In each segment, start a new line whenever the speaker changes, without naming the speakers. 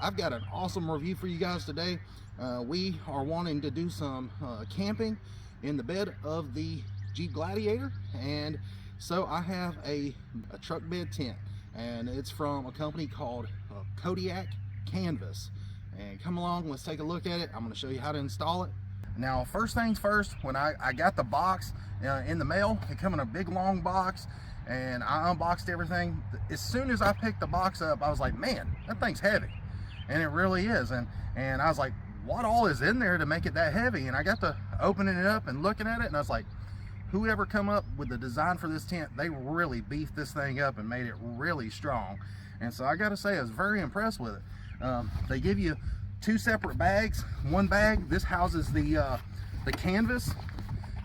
I've got an awesome review for you guys today. We are wanting to do some camping in the bed of the Jeep Gladiator, and so I have a truck bed tent, and it's from a company called KODIAC Canvas. And come along, let's take a look at it. I'm going to show you how to install it. Now, first things first, when I got the box in the mail, it came in a big long box, and I unboxed everything. As soon as I picked the box up, I was like, man, that thing's heavy. And it really is. And I was like, what all is in there to make it that heavy? And I got to opening it up and looking at it, and I was like, whoever come up with the design for this tent, they really beefed this thing up and made it really strong. And so I got to say, I was very impressed with it. They give you two separate bags. One bag, this houses the canvas,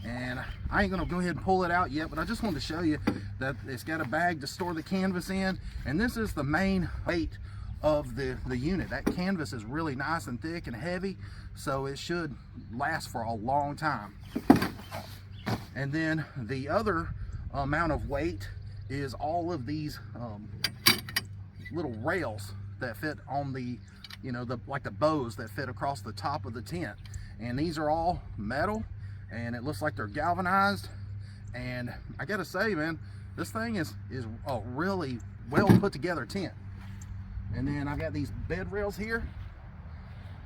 and I ain't gonna go ahead and pull it out yet, but I just wanted to show you that it's got a bag to store the canvas in, and this is the main weight of the unit. That canvas is really nice and thick and heavy, so it should last for a long time. And then the other amount of weight is all of these little rails that fit on the, you know, like the bows that fit across the top of the tent. And these are all metal, and it looks like they're galvanized. And I gotta say, man, this thing is a really well put together tent. And then I've got these bed rails here,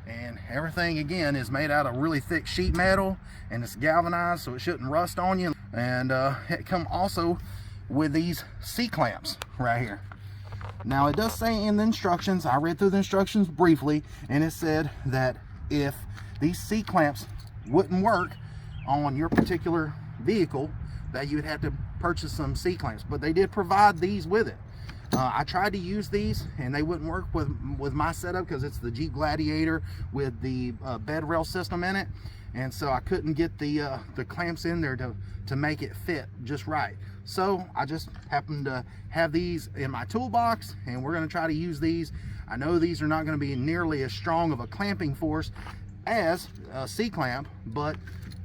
and everything again is made out of really thick sheet metal, and it's galvanized so it shouldn't rust on you. And it come also with these C-clamps right here. Now, it does say in the instructions, I read through the instructions briefly, and it said that if these C-clamps wouldn't work on your particular vehicle, that you'd have to purchase some C-clamps, but they did provide these with it. I tried to use these, and they wouldn't work with my setup because it's the Jeep Gladiator with the bed rail system in it, and so I couldn't get the clamps in there to make it fit just right. So I just happened to have these in my toolbox, and we're going to try to use these. I know these are not going to be nearly as strong of a clamping force as a C-clamp, but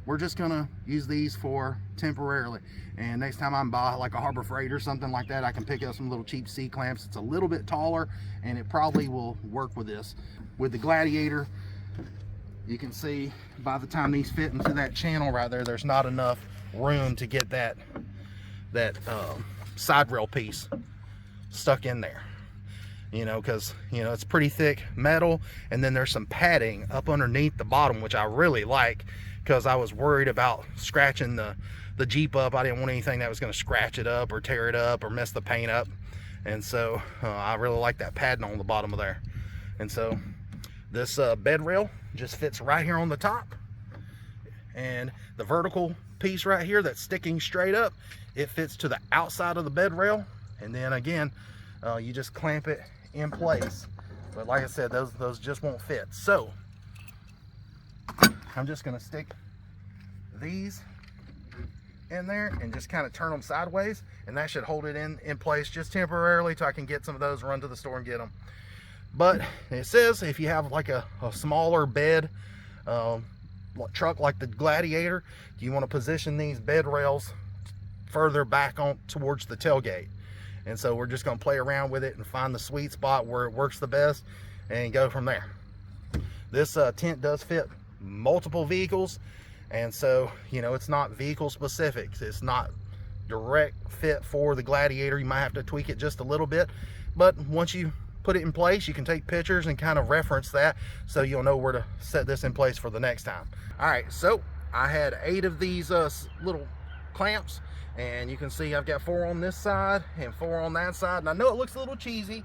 we're just going to use these for temporarily. And next time I'm by like a Harbor Freight or something like that, I can pick up some little cheap C-clamps. It's a little bit taller, and it probably will work with this. With the Gladiator, you can see by the time these fit into that channel right there, there's not enough room to get that side rail piece stuck in there, you know, because, you know, it's pretty thick metal, and then there's some padding up underneath the bottom, which I really like, because I was worried about scratching the Jeep up. I didn't want anything that was going to scratch it up or tear it up or mess the paint up, and so I really like that padding on the bottom of there. And so this bed rail just fits right here on the top, and the vertical piece right here that's sticking straight up, it fits to the outside of the bed rail. And then again, you just clamp it in place, but like I said, those just won't fit. So I'm just going to stick these in there and just kind of turn them sideways, and that should hold it in place just temporarily till I can get some of those, run to the store and get them. But it says if you have like a smaller bed truck like the Gladiator, you want to position these bed rails further back on towards the tailgate. And so we're just going to play around with it and find the sweet spot where it works the best and go from there. This tent does fit multiple vehicles, and so, you know, it's not vehicle specific. It's not direct fit for the Gladiator. You might have to tweak it just a little bit, but once you put it in place, you can take pictures and kind of reference that, so you'll know where to set this in place for the next time. All right, so I had 8 of these little clamps, and you can see I've got 4 on this side and 4 on that side. And I know it looks a little cheesy,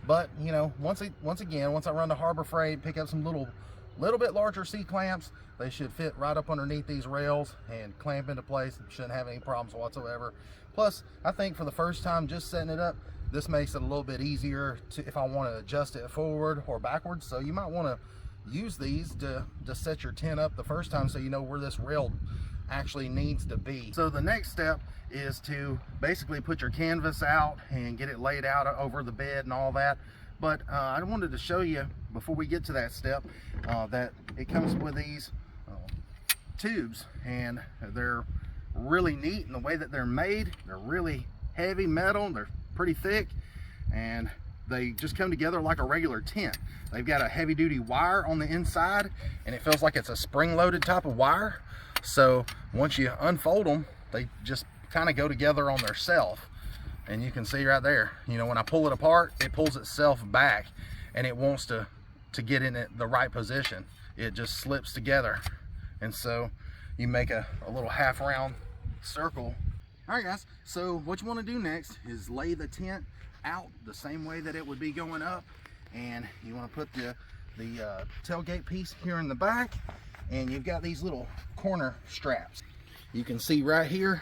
but you know, once I run to Harbor Freight, pick up some little bit larger C-clamps, they should fit right up underneath these rails and clamp into place. Shouldn't have any problems whatsoever. Plus, I think for the first time just setting it up, this makes it a little bit easier to, if I want to adjust it forward or backwards. So you might want to use these to set your tent up the first time, so you know where this rail actually needs to be. So the next step is to basically put your canvas out and get it laid out over the bed and all that. But I wanted to show you before we get to that step that it comes with these tubes, and they're really neat in the way that they're made. They're really heavy metal, they're pretty thick, and they just come together like a regular tent. They've got a heavy duty wire on the inside, and it feels like it's a spring loaded type of wire. So once you unfold them, they just kind of go together on their self. And you can see right there, you know, when I pull it apart, it pulls itself back, and it wants to get in the right position. It just slips together. And so you make a little half round circle. All right guys, so what you want to do next is lay the tent out the same way that it would be going up, and you want to put the tailgate piece here in the back, and you've got these little corner straps. You can see right here,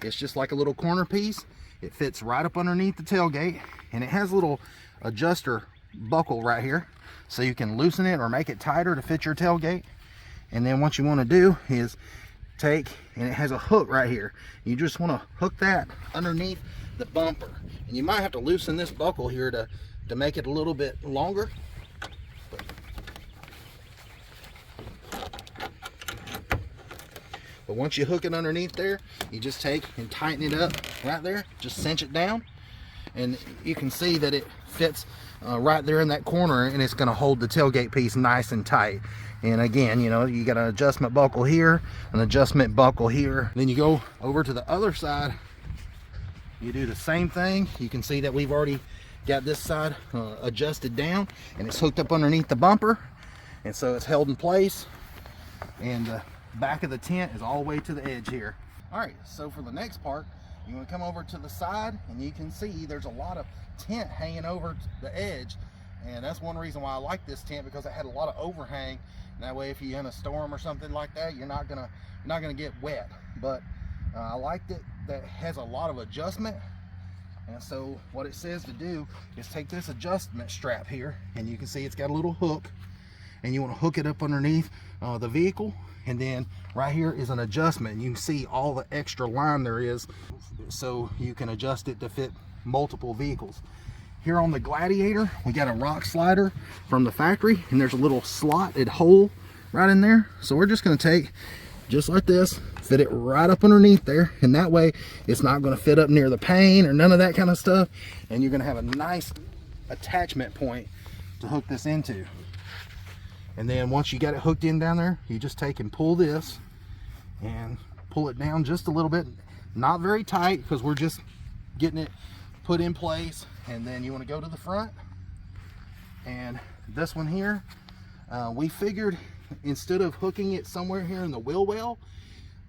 it's just like a little corner piece. It fits right up underneath the tailgate, and it has a little adjuster buckle right here, so you can loosen it or make it tighter to fit your tailgate. And then what you want to do is take, and it has a hook right here. You just want to hook that underneath the bumper, and you might have to loosen this buckle here to make it a little bit longer. But once you hook it underneath there, you just take and tighten it up right there, just cinch it down, and you can see that it fits right there in that corner, and it's going to hold the tailgate piece nice and tight. And again, you know, you got an adjustment buckle here, an adjustment buckle here. Then you go over to the other side, you do the same thing. You can see that we've already got this side adjusted down, and it's hooked up underneath the bumper, and so it's held in place, and the back of the tent is all the way to the edge here. All right, so for the next part, you want to come over to the side, and you can see there's a lot of tent hanging over the edge, and that's one reason why I like this tent, because it had a lot of overhang, and that way if you're in a storm or something like that, you're not gonna get wet. But I liked it that it has a lot of adjustment. And so what it says to do is take this adjustment strap here, and you can see it's got a little hook, and you want to hook it up underneath the vehicle, and then right here is an adjustment. You can see all the extra line there is, so you can adjust it to fit multiple vehicles. Here on the Gladiator, we got a rock slider from the factory, and there's a little slotted hole right in there. So we're just going to take, just like this, fit it right up underneath there, and that way it's not going to fit up near the pane or none of that kind of stuff, and you're going to have a nice attachment point to hook this into. And then once you got it hooked in down there, you just take and pull this and pull it down just a little bit, not very tight, because we're just getting it put in place. And then you want to go to the front, and this one here, we figured instead of hooking it somewhere here in the wheel well,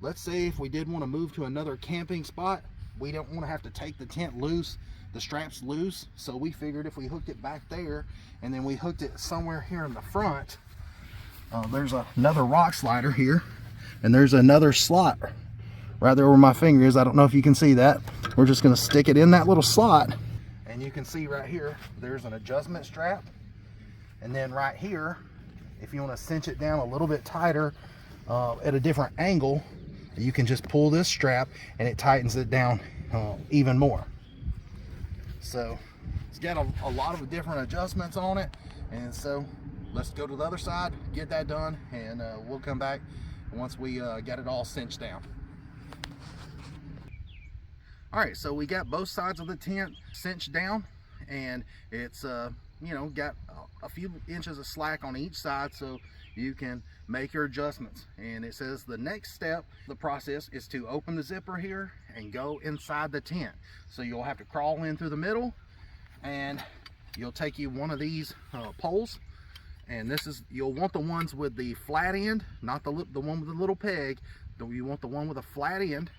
let's say if we did want to move to another camping spot, we don't want to have to take the tent loose, the straps loose. So we figured if we hooked it back there, and then we hooked it somewhere here in the front, there's another rock slider here, and there's another slot right there where my finger is. I don't know if you can see that. We're just going to stick it in that little slot, and you can see right here there's an adjustment strap. And then right here, if you want to cinch it down a little bit tighter at a different angle, you can just pull this strap, and it tightens it down even more. So it's got a lot of different adjustments on it. And so let's go to the other side, get that done, and we'll come back once we got it all cinched down. All right, so we got both sides of the tent cinched down, and it's you know, got a few inches of slack on each side, so you can make your adjustments. And it says the next step, the process, is to open the zipper here and go inside the tent. So you'll have to crawl in through the middle, and you'll take you one of these poles, and this is, you'll want the ones with the flat end, not the one with the little peg. You want the one with a flat end,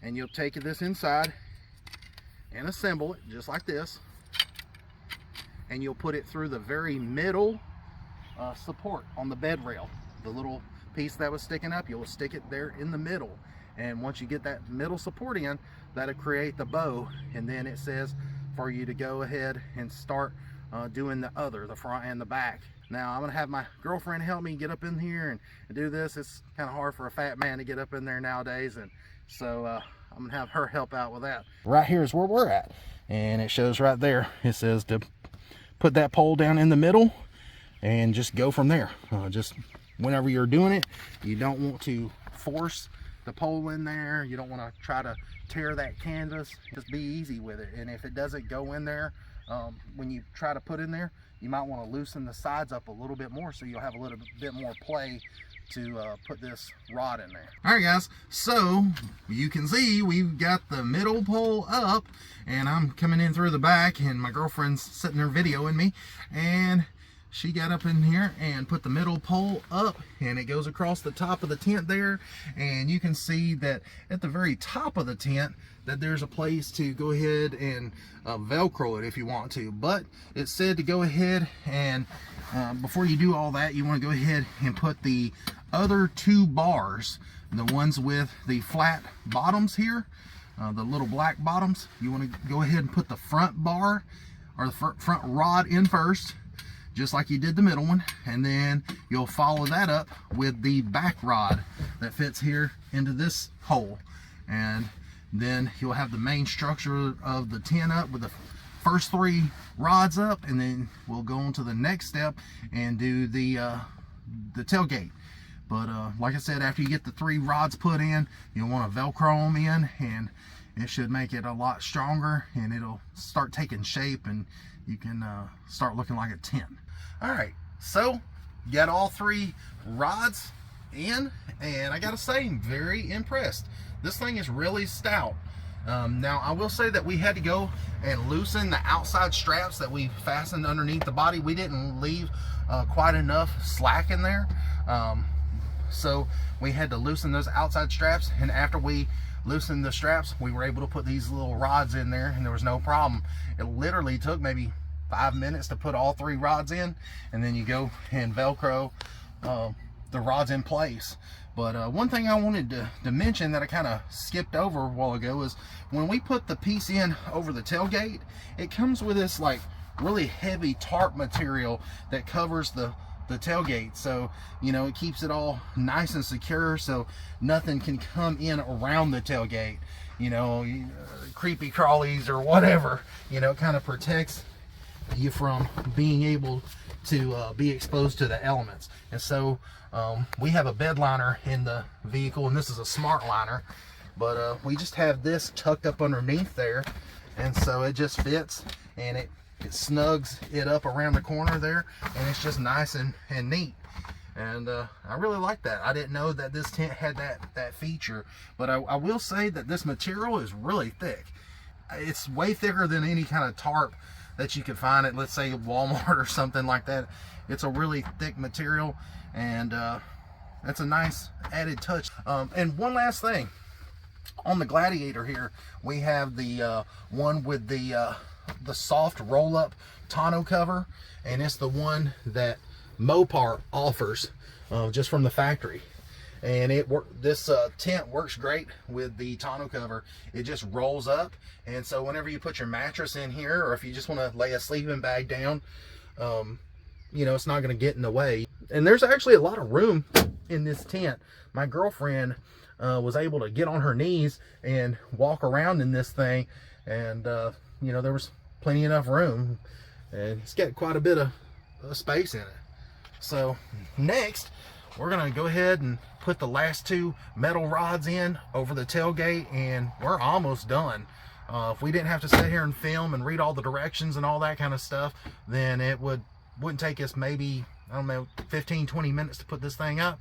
and you'll take this inside and assemble it just like this, and you'll put it through the very middle support on the bed rail. The little piece that was sticking up, you'll stick it there in the middle, and once you get that middle support in, that'll create the bow. And then it says for you to go ahead and start doing the front and the back. Now I'm gonna have my girlfriend help me get up in here and do this. It's kind of hard for a fat man to get up in there nowadays, and so I'm gonna have her help out with that. Right here is where we're at, and it shows right there, it says to put that pole down in the middle and just go from there. Just whenever you're doing it, you don't want to force the pole in there. You don't want to try to tear that canvas. Just be easy with it, and if it doesn't go in there when you try to put in there, you might want to loosen the sides up a little bit more so you'll have a little bit more play to put this rod in there. All right, guys, so you can see we've got the middle pole up, and I'm coming in through the back, and my girlfriend's sitting there videoing me, and she got up in here and put the middle pole up, and it goes across the top of the tent there, and you can see that at the very top of the tent that there's a place to go ahead and velcro it if you want to. But it said to go ahead and before you do all that, you want to go ahead and put the other 2 bars, the ones with the flat bottoms here, the little black bottoms, you want to go ahead and put the front bar or the front rod in first, just like you did the middle one, and then you'll follow that up with the back rod that fits here into this hole, and then you'll have the main structure of the tent up with the first 3 rods up, and then we'll go on to the next step and do the tailgate. But like I said, after you get the 3 rods put in, you'll want to velcro them in, and it should make it a lot stronger, and it'll start taking shape, and you can start looking like a tent. All right, so got all 3 rods in, and I gotta say, I'm very impressed. This thing is really stout. Now I will say that we had to go and loosen the outside straps that we fastened underneath the body. We didn't leave quite enough slack in there, so we had to loosen those outside straps, and after we loosened the straps, we were able to put these little rods in there, and there was no problem. It literally took maybe 5 minutes to put all 3 rods in, and then you go and velcro the rods in place. But one thing I wanted to mention that I kind of skipped over a while ago is when we put the piece in over the tailgate, it comes with this like really heavy tarp material that covers the tailgate, so you know, it keeps it all nice and secure so nothing can come in around the tailgate, you know, creepy crawlies or whatever. You know, it kind of protects you from being able to be exposed to the elements. And so we have a bed liner in the vehicle, and this is a smart liner, but we just have this tucked up underneath there, and so it just fits, and it snugs it up around the corner there, and it's just nice and neat. And I really like that. I didn't know that this tent had that feature, but I will say that this material is really thick. It's way thicker than any kind of tarp that you could find at, let's say, Walmart or something like that. It's a really thick material, and that's a nice added touch. And one last thing, on the Gladiator here, we have the one with the soft roll-up tonneau cover, and it's the one that Mopar offers just from the factory. And this tent works great with the tonneau cover. It just rolls up, and so whenever you put your mattress in here, or if you just want to lay a sleeping bag down, you know, it's not going to get in the way. And there's actually a lot of room in this tent. My girlfriend was able to get on her knees and walk around in this thing, and you know, there was plenty enough room, and it's got quite a bit of space in it. So next, we're gonna go ahead and put the last 2 metal rods in over the tailgate, and we're almost done. If we didn't have to sit here and film and read all the directions and all that kind of stuff, then it wouldn't take us maybe, I don't know, 15-20 minutes to put this thing up.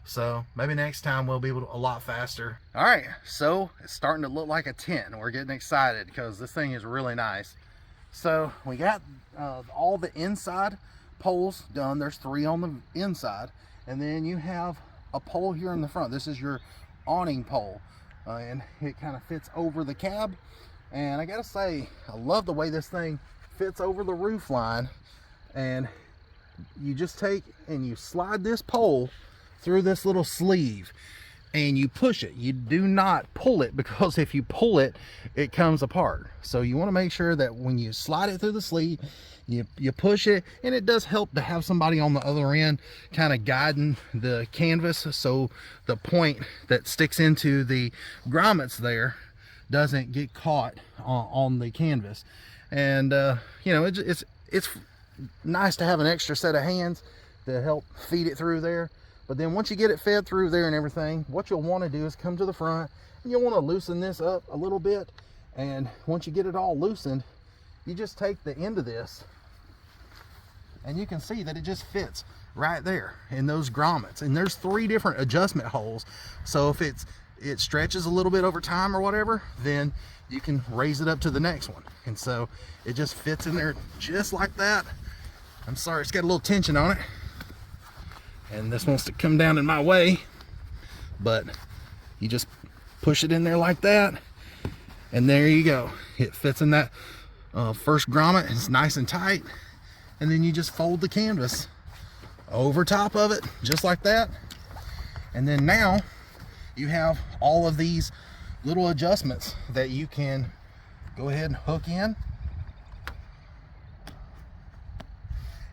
So maybe next time we'll be able to a lot faster. All right, so it's starting to look like a tent, and we're getting excited because this thing is really nice. So we got all the inside poles done. There's 3 on the inside, and then you have a pole here in the front. This is your awning pole, and it kind of fits over the cab. And I gotta say, I love the way this thing fits over the roof line. And you just take and you slide this pole through this little sleeve, and you push it. You do not pull it, because if you pull it, it comes apart. So you want to make sure that when you slide it through the sleeve, you push it, and it does help to have somebody on the other end kind of guiding the canvas, so the point that sticks into the grommets there doesn't get caught on the canvas. And you know, it's nice to have an extra set of hands to help feed it through there. But then once you get it fed through there and everything, what you'll want to do is come to the front, and you'll want to loosen this up a little bit. And once you get it all loosened, you just take the end of this and you can see that it just fits right there in those grommets. And there's 3 different adjustment holes. So if it stretches a little bit over time or whatever, then you can raise it up to the next one. And so it just fits in there just like that. I'm sorry, it's got a little tension on it. And this wants to come down in my way, but you just push it in there like that. And there you go. It fits in that first grommet. It's nice and tight. And then you just fold the canvas over top of it, just like that. And then now you have all of these little adjustments that you can go ahead and hook in.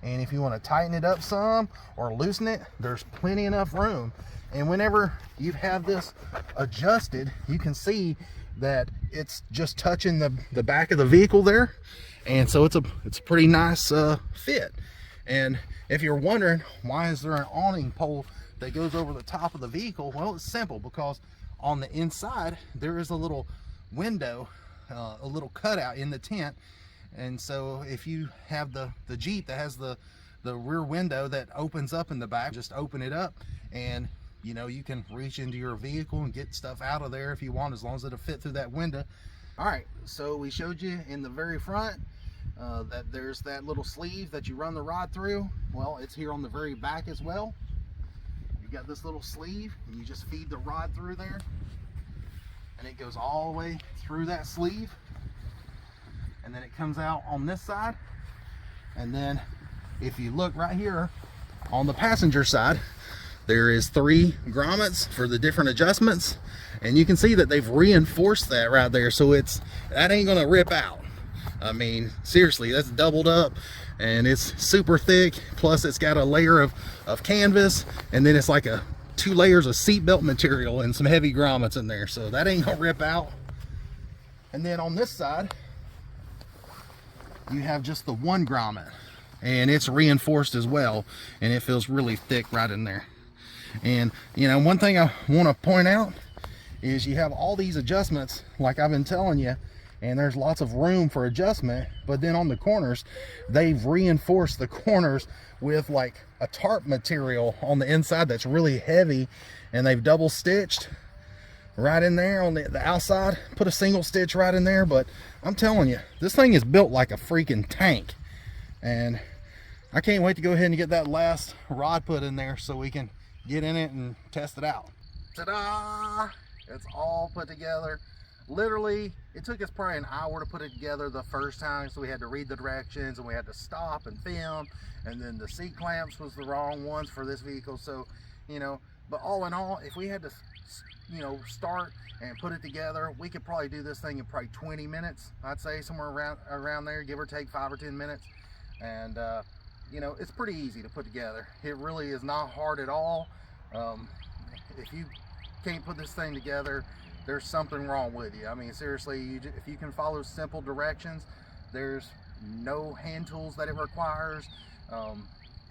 And if you want to tighten it up some or loosen it, there's plenty enough room. And whenever you have this adjusted, you can see that it's just touching the back of the vehicle there. And so it's a pretty nice fit. And if you're wondering, why is there an awning pole that goes over the top of the vehicle? Well, it's simple, because on the inside there is a little window, a little cutout in the tent. And so if you have the Jeep that has the rear window that opens up in the back, just open it up, and you know, you can reach into your vehicle and get stuff out of there if you want, as long as it'll fit through that window. All right, so we showed you in the very front that there's that little sleeve that you run the rod through. Well, it's here on the very back as well. You got this little sleeve, and you just feed the rod through there, and it goes all the way through that sleeve. And then it comes out on this side. And then if you look right here on the passenger side, there is 3 grommets for the different adjustments, and you can see that they've reinforced that right there, so that ain't gonna rip out. I mean, seriously, that's doubled up, and it's super thick. Plus it's got a layer of canvas, and then it's like 2 layers of seatbelt material and some heavy grommets in there, so that ain't gonna rip out. And then on this side, you have just the 1 grommet, and it's reinforced as well, and it feels really thick right in there. And you know, one thing I want to point out is you have all these adjustments like I've been telling you, and there's lots of room for adjustment. But then on the corners, they've reinforced the corners with like a tarp material on the inside that's really heavy, and they've double stitched right in there on the outside, put a single stitch right in there. But I'm telling you, this thing is built like a freaking tank, and I can't wait to go ahead and get that last rod put in there so we can get in it and test it out. Ta-da! It's all put together. Literally, it took us probably an hour to put it together the first time, so we had to read the directions, and we had to stop and film, and then the seat clamps was the wrong ones for this vehicle. So, you know, but all in all, if we had to, you know, start and put it together, we could probably do this thing in probably 20 minutes. I'd say somewhere around there, give or take 5 or 10 minutes. And you know, it's pretty easy to put together. It really is not hard at all. If you can't put this thing together, there's something wrong with you. I mean, seriously, if you can follow simple directions, there's no hand tools that it requires.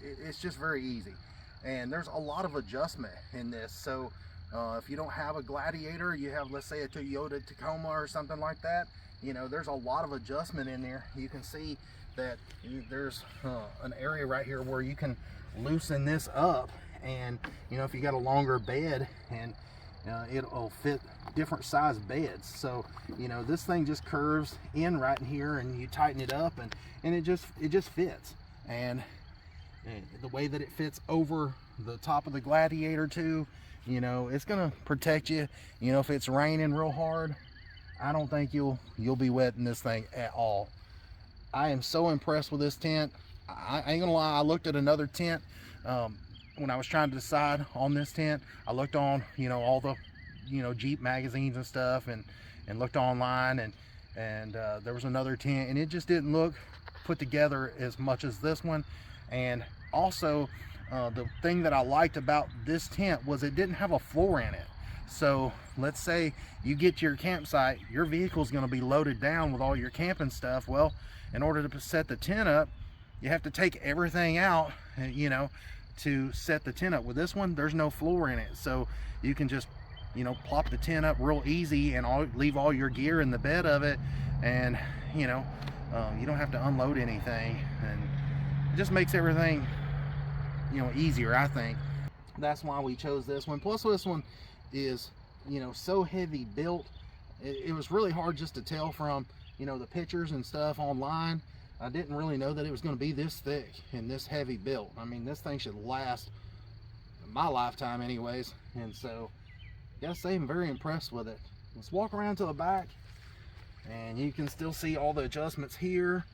It's just very easy. And there's a lot of adjustment in this. So if you don't have a Gladiator, you have, let's say, a Toyota Tacoma or something like that, you know, there's a lot of adjustment in there. You can see that there's an area right here where you can loosen this up, and you know, if you got a longer bed, and it'll fit different size beds. So you know, this thing just curves in right in here, and you tighten it up, and it just fits. And the way that it fits over the top of the Gladiator too, you know, it's gonna protect you. You know, if it's raining real hard, I don't think you'll be wetting this thing at all. I am so impressed with this tent. I ain't gonna lie, I looked at another tent when I was trying to decide on this tent. I looked on, you know, all the, you know, Jeep magazines and stuff, and looked online, and there was another tent, and it just didn't look put together as much as this one. And also the thing that I liked about this tent was it didn't have a floor in it. So let's say you get to your campsite, your vehicle's going to be loaded down with all your camping stuff. Well, in order to set the tent up, you have to take everything out, you know, to set the tent up. With this one, there's no floor in it, so you can just, you know, plop the tent up real easy and leave all your gear in the bed of it, and you know, You don't have to unload anything, and it just makes everything, you know, easier, I think. That's why we chose this one. Plus this one is, you know, so heavy built. It was really hard just to tell from, you know, the pictures and stuff online. I didn't really know that it was going to be this thick and this heavy built. I mean, this thing should last my lifetime anyways, and so gotta say I'm very impressed with it. Let's walk around to the back, and you can still see all the adjustments here,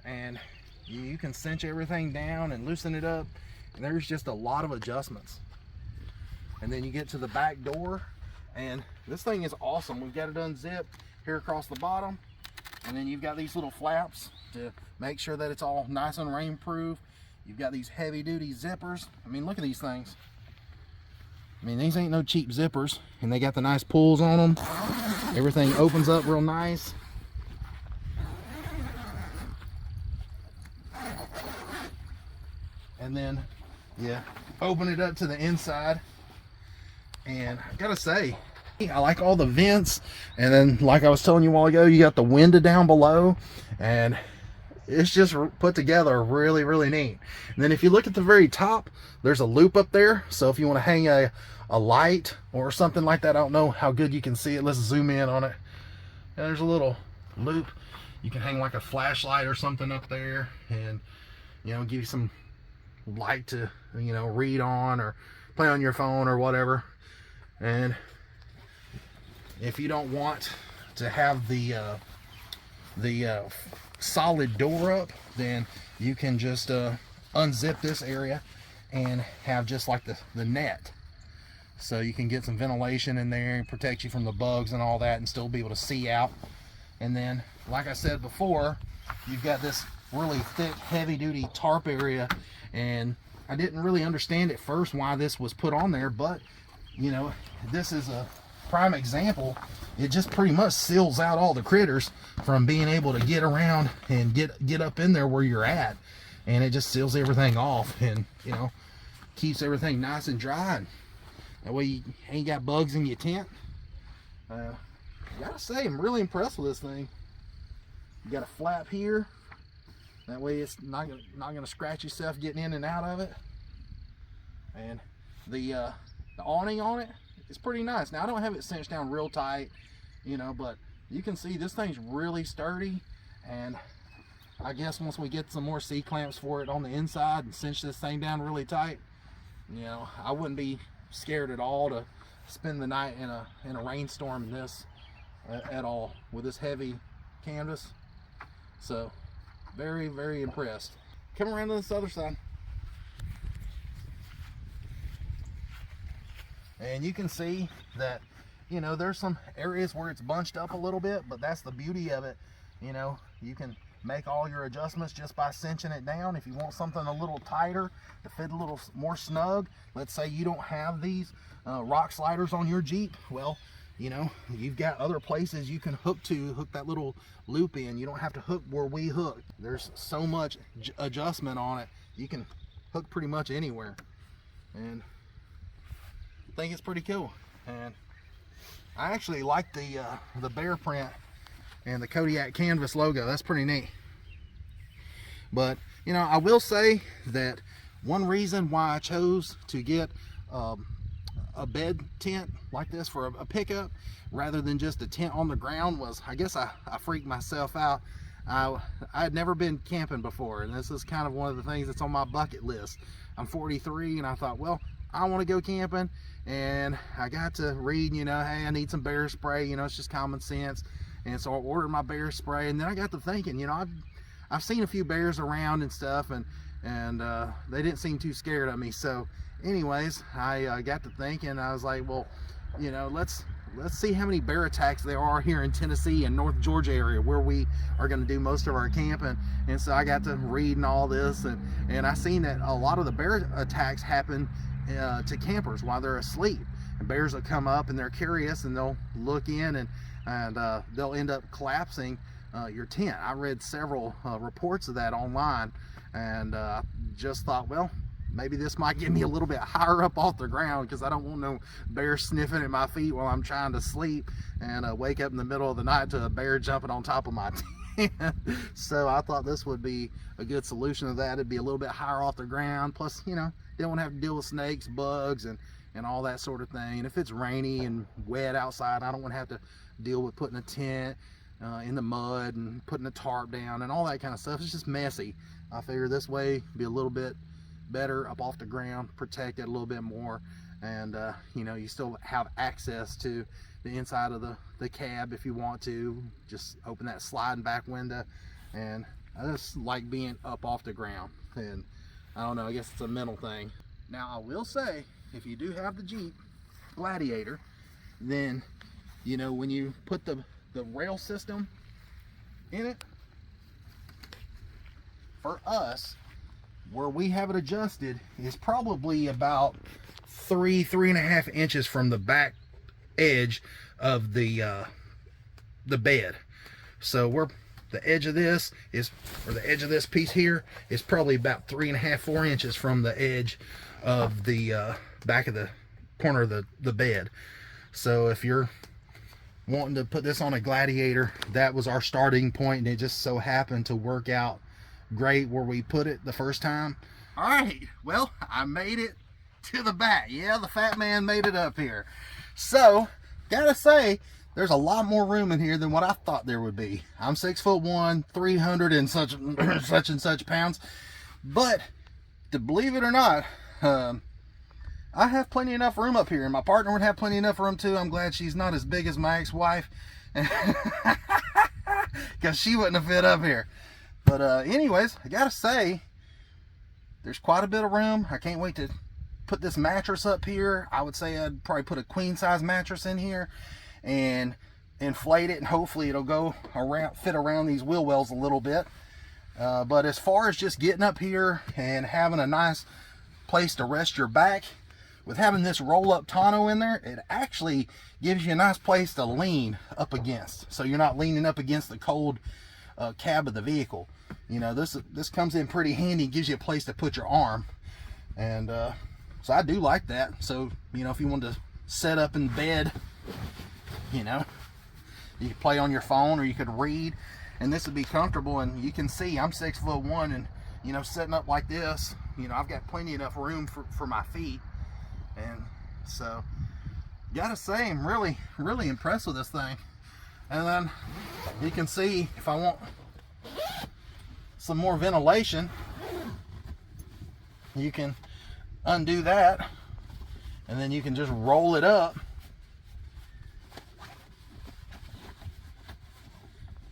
and you can cinch everything down and loosen it up, and there's just a lot of adjustments. And then you get to the back door, and this thing is awesome. We've got it unzipped here across the bottom, and then you've got these little flaps to make sure that it's all nice and rainproof. You've got these heavy duty zippers. I mean, look at these things. I mean, these ain't no cheap zippers, and they got the nice pulls on them. Everything opens up real nice. And then, yeah, open it up to the inside. And I gotta say, I like all the vents. And then, like I was telling you a while ago, you got the window down below, and it's just put together really, really neat. And then if you look at the very top, there's a loop up there. So if you want to hang a light or something like that, I don't know how good you can see it. Let's zoom in on it. And there's a little loop. You can hang like a flashlight or something up there, and, you know, give you some light to, you know, read on or play on your phone or whatever. And if you don't want to have the solid door up, then you can just unzip this area and have just like the net, so you can get some ventilation in there and protect you from the bugs and all that, and still be able to see out. And then, like I said before, you've got this really thick, heavy duty tarp area, and I didn't really understand at first why this was put on there, but, you know, this is a prime example. It just pretty much seals out all the critters from being able to get around and get up in there where you're at, and it just seals everything off, and, you know, keeps everything nice and dry, and that way you ain't got bugs in your tent. Gotta say, I'm really impressed with this thing. You got a flap here, that way it's not gonna scratch yourself getting in and out of it. And the awning on it is pretty nice. Now, I don't have it cinched down real tight, you know, but you can see this thing's really sturdy. And I guess once we get some more C-clamps for it on the inside and cinch this thing down really tight, you know, I wouldn't be scared at all to spend the night in a rainstorm in this at all with this heavy canvas. So very, very impressed. Come around to this other side, and you can see that, you know, there's some areas where it's bunched up a little bit, but that's the beauty of it. You know, you can make all your adjustments just by cinching it down. If you want something a little tighter to fit a little more snug, let's say you don't have these rock sliders on your Jeep, well, you know, you've got other places you can hook that little loop in. You don't have to hook where we hook. There's so much adjustment on it. You can hook pretty much anywhere, and I think it's pretty cool. And I actually like the bear print and the KODIAC canvas logo. That's pretty neat. But, you know, I will say that one reason why I chose to get a bed tent like this for a pickup rather than just a tent on the ground was, I guess I freaked myself out. I had never been camping before, and this is kind of one of the things that's on my bucket list. I'm 43, and I thought, well, I want to go camping, and I got to read, you know, hey, I need some bear spray, you know, it's just common sense. And so I ordered my bear spray, and then I got to thinking, you know, I've seen a few bears around and stuff, and they didn't seem too scared of me. So anyways, I got to thinking, I was like, well, you know, let's see how many bear attacks there are here in Tennessee and North Georgia area where we are going to do most of our camping. And so I got to reading all this, and I seen that a lot of the bear attacks happen to campers while they're asleep. And bears will come up, and they're curious, and they'll look in, and they'll end up collapsing your tent. I read several reports of that online, and just thought, well, maybe this might get me a little bit higher up off the ground, because I don't want no bear sniffing at my feet while I'm trying to sleep and wake up in the middle of the night to a bear jumping on top of my So I thought this would be a good solution to that. It'd be a little bit higher off the ground, plus, you know, you don't want to have to deal with snakes, bugs, and all that sort of thing. And if it's rainy and wet outside, I don't want to have to deal with putting a tent in the mud and putting a tarp down and all that kind of stuff. It's just messy. I figure this way be a little bit better up off the ground, protect it a little bit more, and you know, you still have access to the inside of the cab if you want to. Just open that sliding back window, and I just like being up off the ground. And I don't know, I guess it's a mental thing. Now I will say, if you do have the Jeep Gladiator, then, you know, when you put the rail system in it, for us, where we have it adjusted is probably about 3.5 inches from the back edge of the bed. So we're the edge of this is, or the edge of this piece here is probably about 3.5–4 inches from the edge of the back of the corner of the bed. So if you're wanting to put this on a Gladiator, that was our starting point, and it just so happened to work out great where we put it the first time. All right, well, I made it to the back. Yeah, the fat man made it up here. So gotta say, there's a lot more room in here than what I thought there would be. I'm 6'1", 300 and such and such pounds, but to believe it or not, I have plenty enough room up here, and my partner would have plenty enough room too. I'm glad she's not as big as my ex-wife, because she wouldn't have fit up here. But anyways, I gotta say, there's quite a bit of room. I can't wait to put this mattress up here. I would say I'd probably put a queen size mattress in here and inflate it, and hopefully it'll go around, fit around these wheel wells a little bit. But as far as just getting up here and having a nice place to rest your back, with having this roll-up tonneau in there, it actually gives you a nice place to lean up against, so you're not leaning up against the cold cab of the vehicle. You know, this comes in pretty handy, gives you a place to put your arm, and so I do like that. So, you know, if you want to set up in bed, you know, you could play on your phone or you could read, and this would be comfortable. And you can see I'm 6'1", and, you know, setting up like this, you know, I've got plenty enough room for my feet. And so, gotta say, I'm really impressed with this thing. And then you can see, if I want some more ventilation, you can undo that, and then you can just roll it up,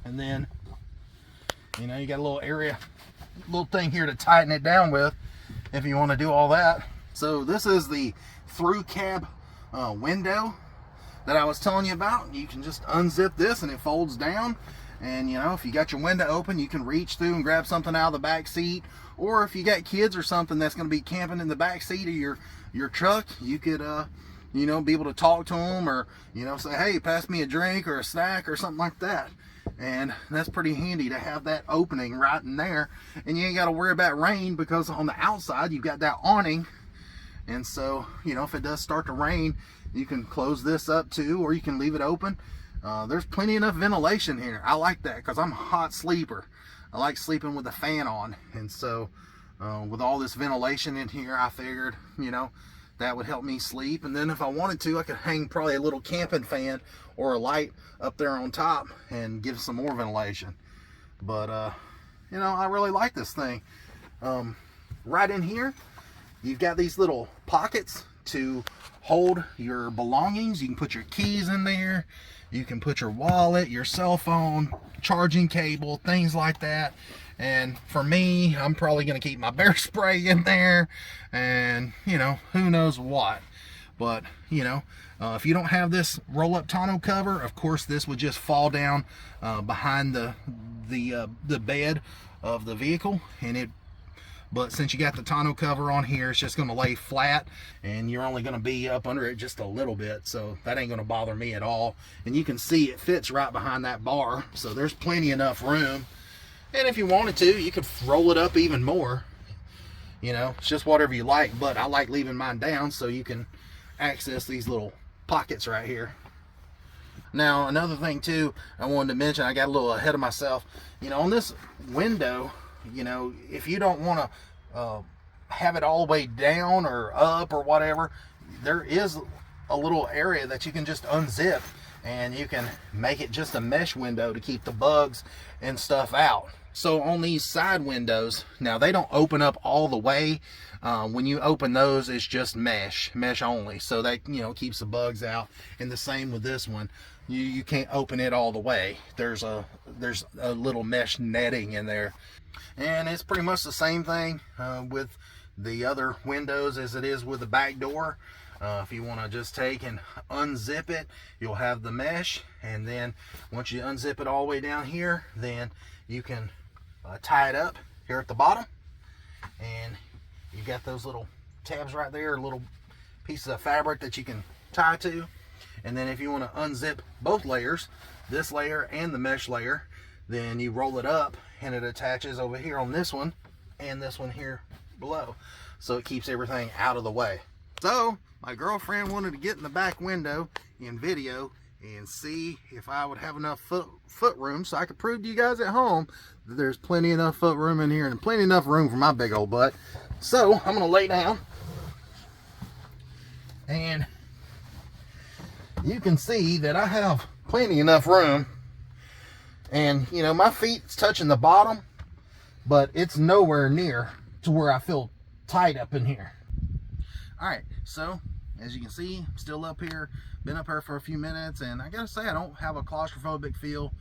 and then, you know, you got a little area, little thing here to tighten it down with if you want to do all that. So this is the through cab window that I was telling you about. You can just unzip this and it folds down, and, you know, if you got your window open, you can reach through and grab something out of the back seat. Or if you got kids or something that's going to be camping in the back seat of your truck, you could you know, be able to talk to them, or, you know, say, hey, pass me a drink or a snack or something like that. And that's pretty handy to have that opening right in there, and you ain't got to worry about rain, because on the outside you've got that awning. And so, you know, if it does start to rain, you can close this up too, or you can leave it open. There's plenty enough ventilation here. I like that, because I'm a hot sleeper. I like sleeping with the fan on. And so with all this ventilation in here, I figured, you know, that would help me sleep. And then if I wanted to, I could hang probably a little camping fan or a light up there on top and give some more ventilation. But you know, I really like this thing. Right in here, you've got these little pockets to hold your belongings. You can put your keys in there. You can put your wallet, your cell phone, charging cable, things like that. And for me, I'm probably going to keep my bear spray in there, and, you know, who knows what. But, you know, if you don't have this roll-up tonneau cover, of course this would just fall down behind the bed of the vehicle, and but since you got the tonneau cover on here, it's just going to lay flat, and you're only going to be up under it just a little bit, so that ain't going to bother me at all. And you can see it fits right behind that bar, so there's plenty enough room. And if you wanted to, you could roll it up even more. You know, it's just whatever you like, but I like leaving mine down so you can access these little pockets right here. Now, another thing too, I wanted to mention, I got a little ahead of myself. You know, on this window, you know, if you don't want to have it all the way down or up or whatever, there is a little area that you can just unzip, and you can make it just a mesh window to keep the bugs and stuff out. So on these side windows, now they don't open up all the way. When you open those, it's just mesh only, so that, you know, keeps the bugs out. And the same with this one, you can't open it all the way. There's a little mesh netting in there. And it's pretty much the same thing with the other windows as it is with the back door. If you want to just take and unzip it, you'll have the mesh, and then once you unzip it all the way down here, then you can tie it up here at the bottom, and you got those little tabs right there, little pieces of fabric that you can tie to. And then if you want to unzip both layers, this layer and the mesh layer, then you roll it up and it attaches over here on this one and this one here below, so it keeps everything out of the way. So my girlfriend wanted to get in the back window in video and see if I would have enough foot room, so I could prove to you guys at home that there's plenty enough foot room in here and plenty enough room for my big old butt. So I'm gonna lay down, and you can see that I have plenty enough room. And you know, my feet's touching the bottom, but it's nowhere near to where I feel tight up in here. All right, so as you can see, I'm still up here, been up here for a few minutes, and I gotta say, I don't have a claustrophobic feel.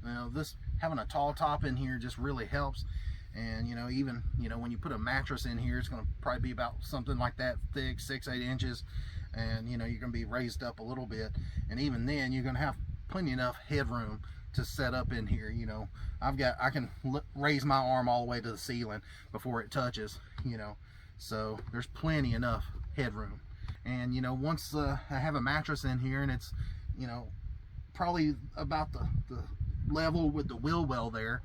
You know, this having a tall top in here just really helps. And you know, even, you know, when you put a mattress in here, it's going to probably be about something like that thick, 6-8 inches, and you know, you're going to be raised up a little bit, and even then you're going to have plenty enough headroom to set up in here. You know, I can raise my arm all the way to the ceiling before it touches, you know, so there's plenty enough headroom. And you know, once I have a mattress in here, and it's, you know, probably about the level with the wheel well there,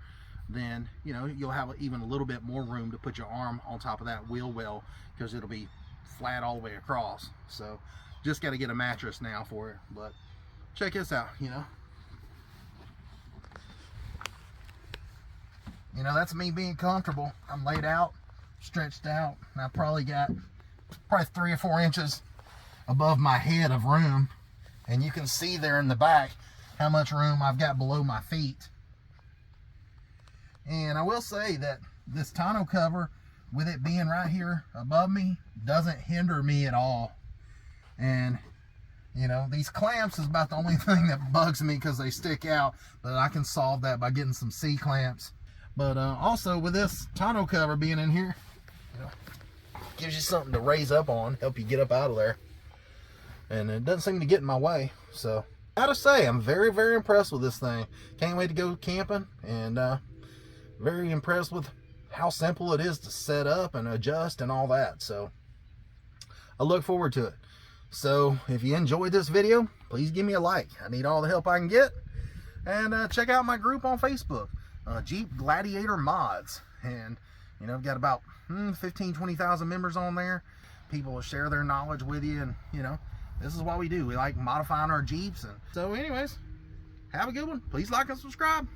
then you know, you'll have even a little bit more room to put your arm on top of that wheel well, because it'll be flat all the way across. So just got to get a mattress now for it. But check this out. You know, that's me being comfortable. I'm laid out, stretched out, and I probably got 3 or 4 inches above my head of room, and you can see there in the back how much room I've got below my feet. And I will say that this tonneau cover, with it being right here above me, doesn't hinder me at all. And you know, these clamps is about the only thing that bugs me, because they stick out, but I can solve that by getting some C clamps. But also with this tonneau cover being in here, you know, gives you something to raise up on, help you get up out of there, and it doesn't seem to get in my way. So I gotta say, I'm very, very impressed with this thing. Can't wait to go camping, and very impressed with how simple it is to set up and adjust and all that. So I look forward to it. So if you enjoyed this video, please give me a like. I need all the help I can get. And check out my group on Facebook, Jeep Gladiator Mods. And you know, I've got about 15-20,000 members on there. People will share their knowledge with you, and you know, this is what we do. We like modifying our Jeeps. And so anyways, have a good one. Please like and subscribe.